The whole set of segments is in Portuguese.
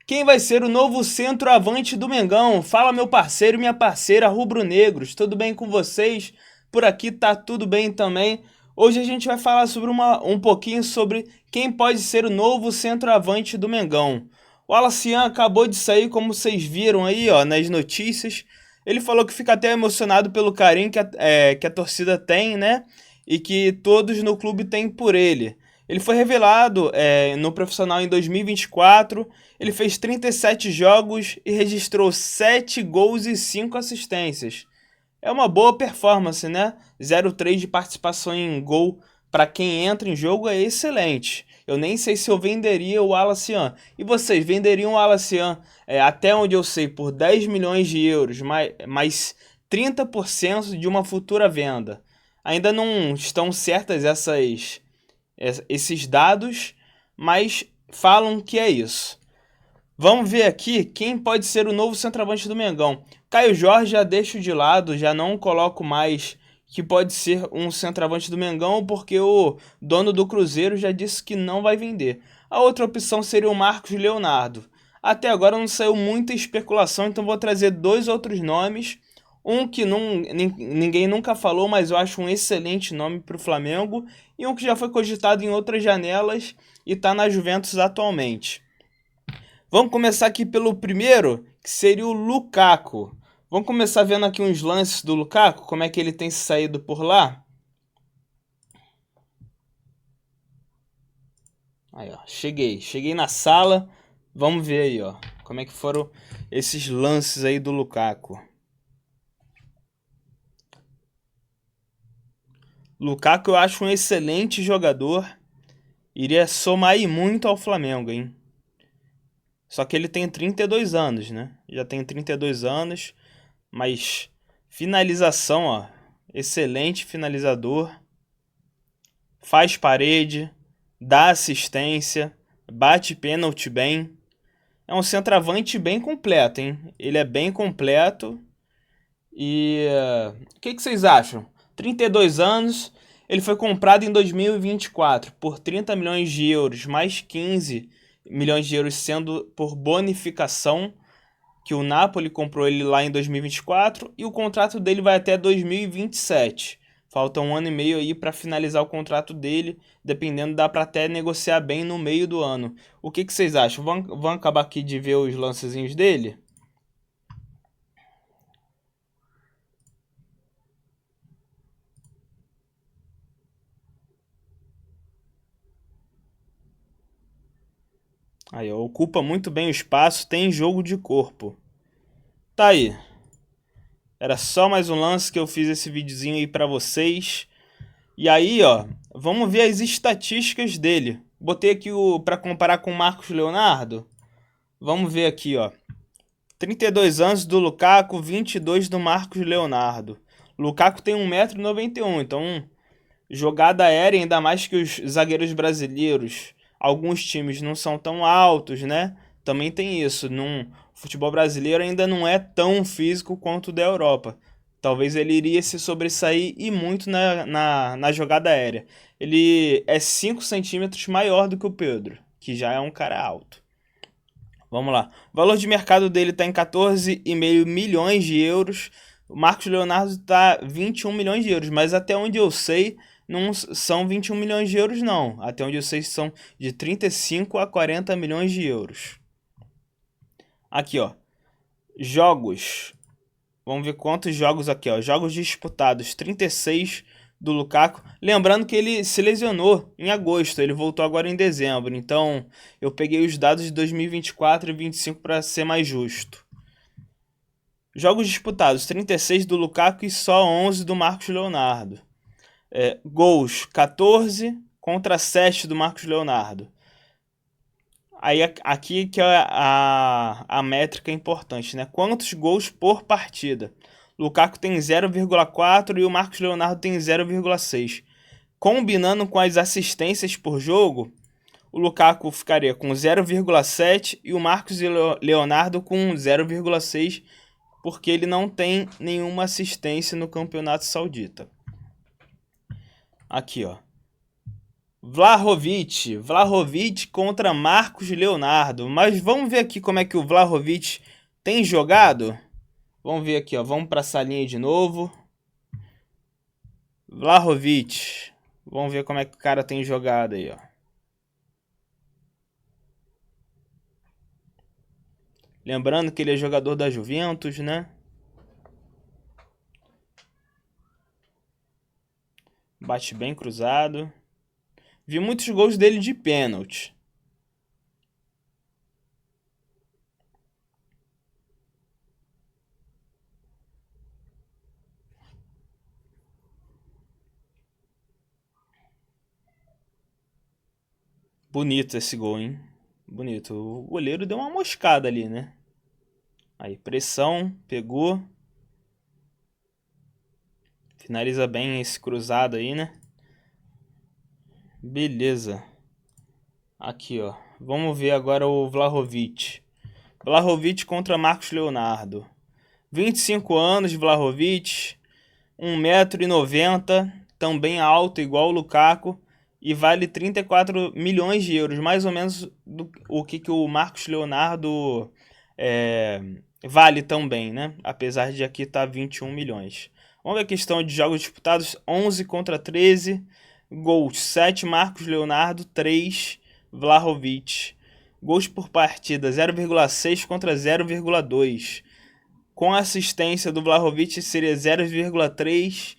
Quem vai ser o novo centroavante do Mengão? Fala, meu parceiro e minha parceira rubro-negros. Tudo bem com vocês? Por aqui tá tudo bem também. Hoje a gente vai falar sobre um pouquinho sobre quem pode ser o novo centroavante do Mengão. O Alacian acabou de sair, como vocês viram aí, ó, nas notícias. Ele falou que fica até emocionado pelo carinho que a torcida tem, né? E que todos no clube têm por ele. Ele foi revelado no profissional em 2024. Ele fez 37 jogos e registrou 7 gols e 5 assistências. É uma boa performance, né? 0,3 de participação em gol para quem entra em jogo é excelente. Eu nem sei se eu venderia o Alacian. E vocês venderiam o Alacian, até onde eu sei, por 10 milhões de euros, mais 30% de uma futura venda. Ainda não estão certas esses dados, mas falam que é isso. Vamos ver aqui quem pode ser o novo centroavante do Mengão. Caio Jorge já deixo de lado, já não coloco mais que pode ser um centroavante do Mengão, porque o dono do Cruzeiro já disse que não vai vender. A outra opção seria o Marcos Leonardo. Até agora não saiu muita especulação, então vou trazer dois outros nomes. Um que ninguém nunca falou, mas eu acho um excelente nome para o Flamengo. E um que já foi cogitado em outras janelas e está na Juventus atualmente. Vamos começar aqui pelo primeiro, que seria o Lukaku. Vamos começar vendo aqui uns lances do Lukaku, como é que ele tem saído por lá. Aí, ó, cheguei na sala. Vamos ver aí, ó, como é que foram esses lances aí do Lukaku. Lukaku eu acho um excelente jogador. Iria somar aí muito ao Flamengo, hein? Só que ele tem 32 anos, né? Já tem 32 anos, mas finalização, ó, excelente finalizador. Faz parede, dá assistência, bate pênalti bem. É um centroavante bem completo, hein? Ele é bem completo. E o que vocês acham? 32 anos, ele foi comprado em 2024 por 30 milhões de euros, mais 15 milhões de euros sendo por bonificação, que o Napoli comprou ele lá em 2024 e o contrato dele vai até 2027. Falta um ano e meio aí para finalizar o contrato dele, dependendo dá para até negociar bem no meio do ano. O que vocês acham? Vão acabar aqui de ver os lancezinhos dele? Aí, ó, ocupa muito bem o espaço, tem jogo de corpo. Tá aí. Era só mais um lance que eu fiz esse videozinho aí pra vocês. E aí, ó, vamos ver as estatísticas dele. Botei aqui para comparar com o Marcos Leonardo. Vamos ver aqui, ó. 32 anos do Lukaku, 22 do Marcos Leonardo. Lukaku tem 1,91 m, então jogada aérea, ainda mais que os zagueiros brasileiros, alguns times não são tão altos, né? Também tem isso. O futebol brasileiro ainda não é tão físico quanto o da Europa. Talvez ele iria se sobressair e muito na jogada aérea. Ele é 5 centímetros maior do que o Pedro, que já é um cara alto. Vamos lá. O valor de mercado dele está em 14,5 milhões de euros. O Marcos Leonardo está 21 milhões de euros, mas até onde eu sei, não são 21 milhões de euros, não. Até onde eu sei, são de 35 a 40 milhões de euros. Aqui, ó. Jogos. Vamos ver quantos jogos aqui, ó. Jogos disputados, 36 do Lukaku. Lembrando que ele se lesionou em agosto, ele voltou agora em dezembro. Então, eu peguei os dados de 2024 e 2025 para ser mais justo. Jogos disputados, 36 do Lukaku e só 11 do Marcos Leonardo. Gols, 14 contra 7 do Marcos Leonardo. Aí aqui que é a métrica importante, né? Quantos gols por partida? Lukaku tem 0,4 e o Marcos Leonardo tem 0,6. Combinando com as assistências por jogo, o Lukaku ficaria com 0,7 e o Marcos Leonardo com 0,6, porque ele não tem nenhuma assistência no Campeonato Saudita. Aqui, ó. Vlahovic contra Marcos Leonardo. Mas vamos ver aqui como é que o Vlahovic tem jogado. Vamos ver aqui, ó. Vamos para a salinha de novo. Vlahovic. Vamos ver como é que o cara tem jogado aí, ó. Lembrando que ele é jogador da Juventus, né? Bate bem cruzado. Vi muitos gols dele de pênalti. Bonito esse gol, hein? Bonito. O goleiro deu uma moscada ali, né? Aí, pressão, pegou. Finaliza bem esse cruzado aí, né? Beleza. Aqui, ó. Vamos ver agora o Vlahovic. Vlahovic contra Marcos Leonardo. 25 anos, Vlahovic. 1,90 m. Também alto, igual o Lukaku. E vale 34 milhões de euros. Mais ou menos o que o Marcos Leonardo vale também, né? Apesar de aqui estar 21 milhões. Vamos ver a questão de jogos disputados. 11 contra 13. Gols 7 Marcos Leonardo, 3 Vlahovic. Gols por partida 0,6 contra 0,2. Com assistência do Vlahovic seria 0,3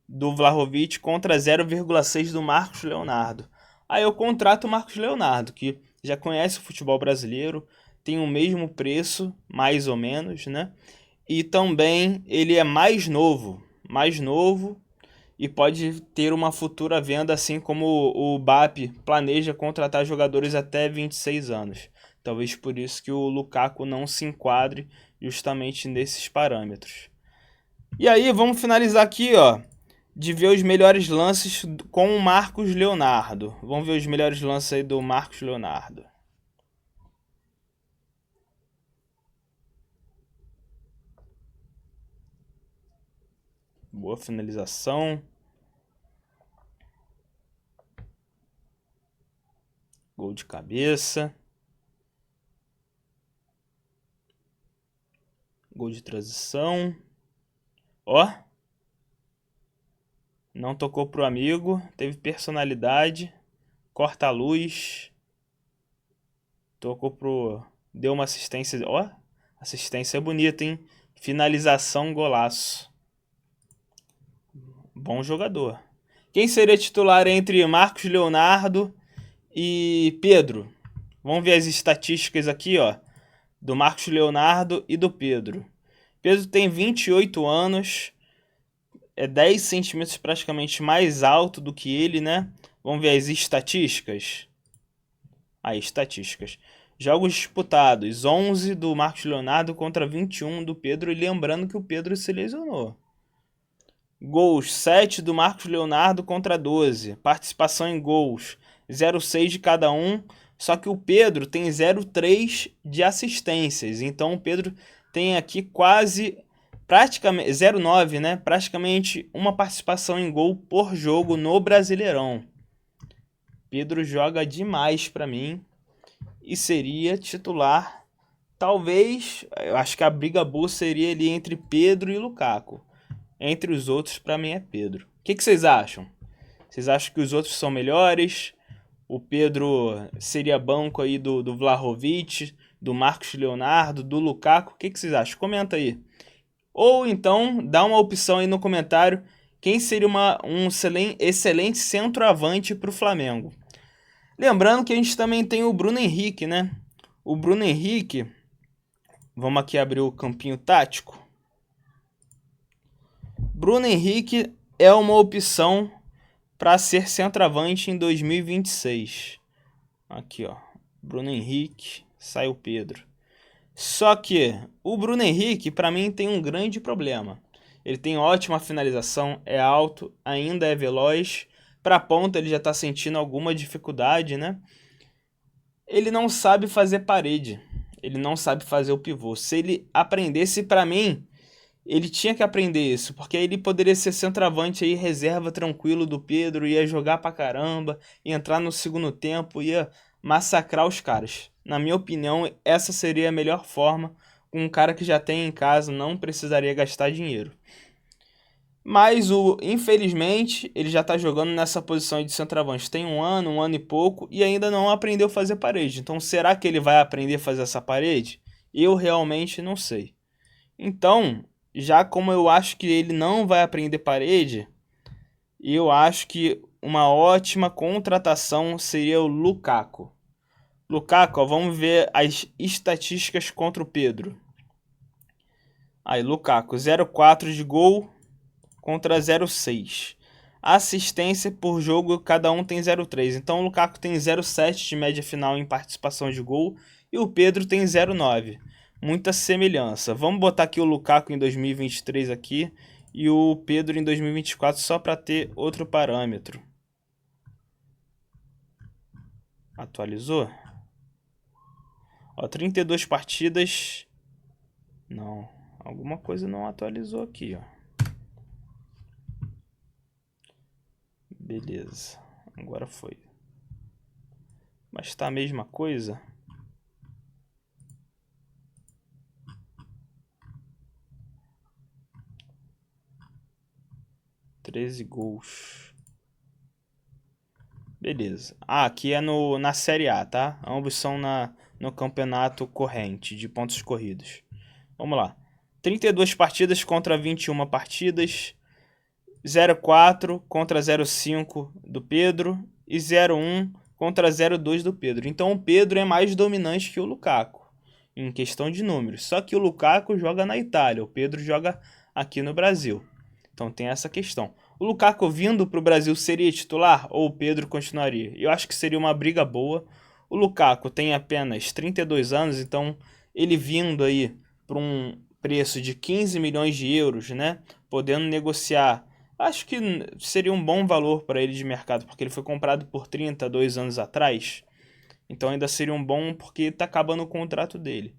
do Vlahovic contra 0,6 do Marcos Leonardo. Aí eu contrato o Marcos Leonardo, que já conhece o futebol brasileiro, tem o mesmo preço, mais ou menos, né? E também ele é mais novo e pode ter uma futura venda, assim como o BAP planeja contratar jogadores até 26 anos. Talvez por isso que o Lukaku não se enquadre justamente nesses parâmetros. E aí, vamos finalizar aqui, ó, de ver os melhores lances com o Marcos Leonardo. Vamos ver os melhores lances aí do Marcos Leonardo. Boa finalização. Gol de cabeça. Gol de transição. Ó. Não tocou pro amigo. Teve personalidade. Corta a luz. Tocou pro... Deu uma assistência. Ó. Assistência bonita, hein? Finalização, golaço. Bom jogador. Quem seria titular entre Marcos Leonardo e Pedro? Vamos ver as estatísticas aqui, ó, do Marcos Leonardo e do Pedro. Pedro tem 28 anos, é 10 centímetros praticamente mais alto do que ele, né? Vamos ver as estatísticas. Aí, estatísticas. Jogos disputados, 11 do Marcos Leonardo contra 21 do Pedro. E lembrando que o Pedro se lesionou. Gols, 7 do Marcos Leonardo contra 12. Participação em gols, 0,6 de cada um. Só que o Pedro tem 0,3 de assistências. Então o Pedro tem aqui praticamente 0,9, né? Praticamente uma participação em gol por jogo no Brasileirão. Pedro joga demais para mim e seria titular. Talvez, eu acho que a briga boa seria ali entre Pedro e Lukaku. Entre os outros, para mim, é Pedro. O que vocês acham? Vocês acham que os outros são melhores? O Pedro seria banco aí do Vlahovic, do Marcos Leonardo, do Lukaku? O que vocês acham? Comenta aí. Ou então, dá uma opção aí no comentário. Quem seria um excelente centroavante para o Flamengo? Lembrando que a gente também tem o Bruno Henrique, né? O Bruno Henrique... Vamos aqui abrir o campinho tático. Bruno Henrique é uma opção para ser centroavante em 2026. Aqui, ó. Bruno Henrique, sai o Pedro. Só que o Bruno Henrique, para mim, tem um grande problema. Ele tem ótima finalização, é alto, ainda é veloz. Para ponta ele já está sentindo alguma dificuldade, né? Ele não sabe fazer parede. Ele não sabe fazer o pivô. Se ele aprendesse, para mim... Ele tinha que aprender isso, porque aí ele poderia ser centroavante aí, reserva tranquilo do Pedro, ia jogar pra caramba, ia entrar no segundo tempo, ia massacrar os caras. Na minha opinião, essa seria a melhor forma, com um cara que já tem em casa, não precisaria gastar dinheiro. Mas infelizmente, ele já tá jogando nessa posição de centroavante tem um ano e pouco, e ainda não aprendeu a fazer parede. Então, será que ele vai aprender a fazer essa parede? Eu realmente não sei. Então, já como eu acho que ele não vai aprender parede, eu acho que uma ótima contratação seria o Lukaku. Lukaku, ó, vamos ver as estatísticas contra o Pedro. Aí, Lukaku, 0,4 de gol contra 0,6. Assistência por jogo, cada um tem 0,3. Então, o Lukaku tem 0,7 de média final em participação de gol e o Pedro tem 0,9. Muita semelhança. Vamos botar aqui o Lukaku em 2023 aqui e o Pedro em 2024 só para ter outro parâmetro. Atualizou? Ó, 32 partidas. Não, alguma coisa não atualizou aqui, ó. Beleza, agora foi. Mas tá a mesma coisa? Treze gols. Beleza. Ah, aqui é na Série A, tá? Ambos são no campeonato corrente de pontos corridos. Vamos lá. 32 partidas contra 21 partidas. 0,4 contra 0,5 do Pedro. E 0,1 contra 0,2 do Pedro. Então o Pedro é mais dominante que o Lukaku em questão de números. Só que o Lukaku joga na Itália, o Pedro joga aqui no Brasil. Então tem essa questão. O Lukaku vindo para o Brasil seria titular ou o Pedro continuaria? Eu acho que seria uma briga boa. O Lukaku tem apenas 32 anos, então ele vindo aí para um preço de 15 milhões de euros, né? Podendo negociar, acho que seria um bom valor para ele de mercado, porque ele foi comprado por 32 anos atrás. Então ainda seria um bom porque está acabando o contrato dele.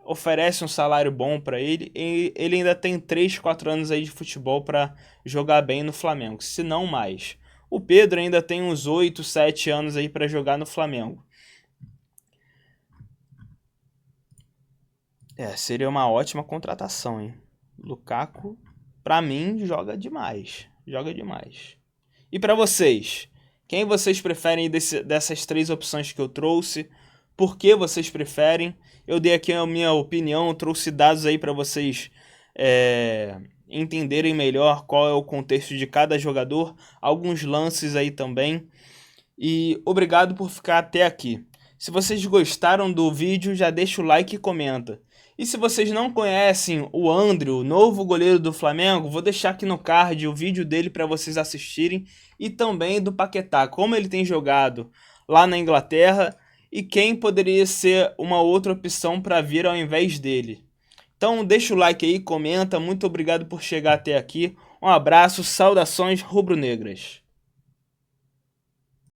Oferece um salário bom para ele e ele ainda tem 3, 4 anos aí de futebol para jogar bem no Flamengo, se não mais. O Pedro ainda tem uns 8, 7 anos aí para jogar no Flamengo. Seria uma ótima contratação, hein? Lukaku, para mim, joga demais. Joga demais. E para vocês? Quem vocês preferem dessas 3 opções que eu trouxe? Por que vocês preferem? Eu dei aqui a minha opinião, trouxe dados aí para vocês entenderem melhor qual é o contexto de cada jogador, alguns lances aí também. E obrigado por ficar até aqui. Se vocês gostaram do vídeo, já deixa o like e comenta. E se vocês não conhecem o André, novo goleiro do Flamengo, vou deixar aqui no card o vídeo dele para vocês assistirem. E também do Paquetá, como ele tem jogado lá na Inglaterra e quem poderia ser uma outra opção para vir ao invés dele. Então deixa o like aí, comenta, muito obrigado por chegar até aqui. Um abraço, saudações rubro-negras.